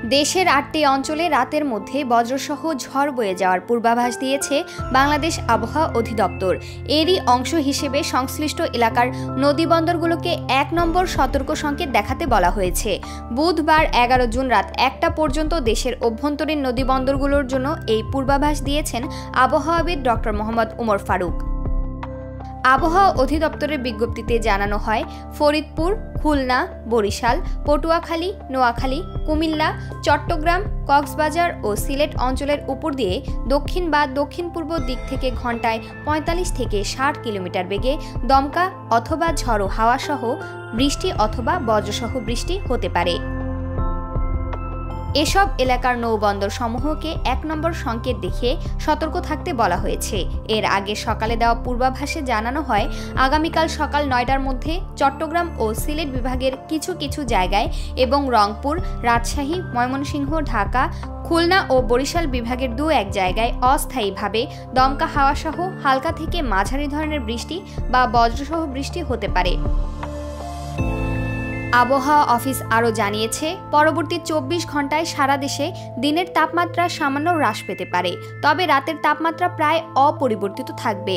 দেশের ৮টি অঞ্চলে রাতের মধ্যে বজ্রসহ ঝড় বয়ে যাওয়ার পূর্বাভাস দিয়েছে বাংলাদেশ আবহাওয়া অধিদপ্তর। এরই অংশ হিসেবে সংশ্লিষ্ট এলাকার নদীবন্দরগুলোকে ১ নম্বর সতর্ক সংকেত দেখাতে বলা হয়েছে। বুধবার ১১ জুন রাত ১টা পর্যন্ত দেশের অভ্যন্তরীণ নদীবন্দরগুলোর জন্য এই পূর্বাভাস দিয়েছেন আবহাওয়াবিদ ডক্টর মোহাম্মদ উমর ফারুক। আবহাওয়া অধিদপ্তরের বিজ্ঞপ্তিতে জানানো হয়, ফরিদপুর, খুলনা, বরিশাল, পটুয়াখালী, নোয়াখালী, কুমিল্লা, চট্টগ্রাম, কক্সবাজার ও সিলেট অঞ্চলের উপর দিয়ে দক্ষিণ বা দক্ষিণ-পূর্ব দিক থেকে ঘন্টায় ৪৫ থেকে ৬০ কিলোমিটার বেগে দমকা অথবা ঝড়ো হাওয়াসহ বৃষ্টি অথবা বজ্রসহ বৃষ্টি হতে পারে। এসব এলাকার নৌবন্দর সমূহকে ১ নম্বর সংকেত দেখিয়ে সতর্ক থাকতে বলা হয়েছে। এর আগে সকালে দেওয়া পূর্বাভাসে জানানো হয়, আগামীকাল সকাল ৯টার মধ্যে চট্টগ্রাম ও সিলেট বিভাগের কিছু কিছু জায়গায় এবং রংপুর, রাজশাহী, ময়মনসিংহ, ঢাকা, খুলনা ও বরিশাল বিভাগের ২-১ জায়গায় অস্থায়ীভাবে দমকা হাওয়াসহ হালকা থেকে মাঝারি ধরনের বৃষ্টি বা বজ্রসহ বৃষ্টি হতে পারে। আবহাওয়া অফিস আরও জানিয়েছে, পরবর্তী ২৪ ঘন্টায় সারা দেশে দিনের তাপমাত্রা সামান্য হ্রাস পেতে পারে, তবে রাতের তাপমাত্রা প্রায় অপরিবর্তিত থাকবে।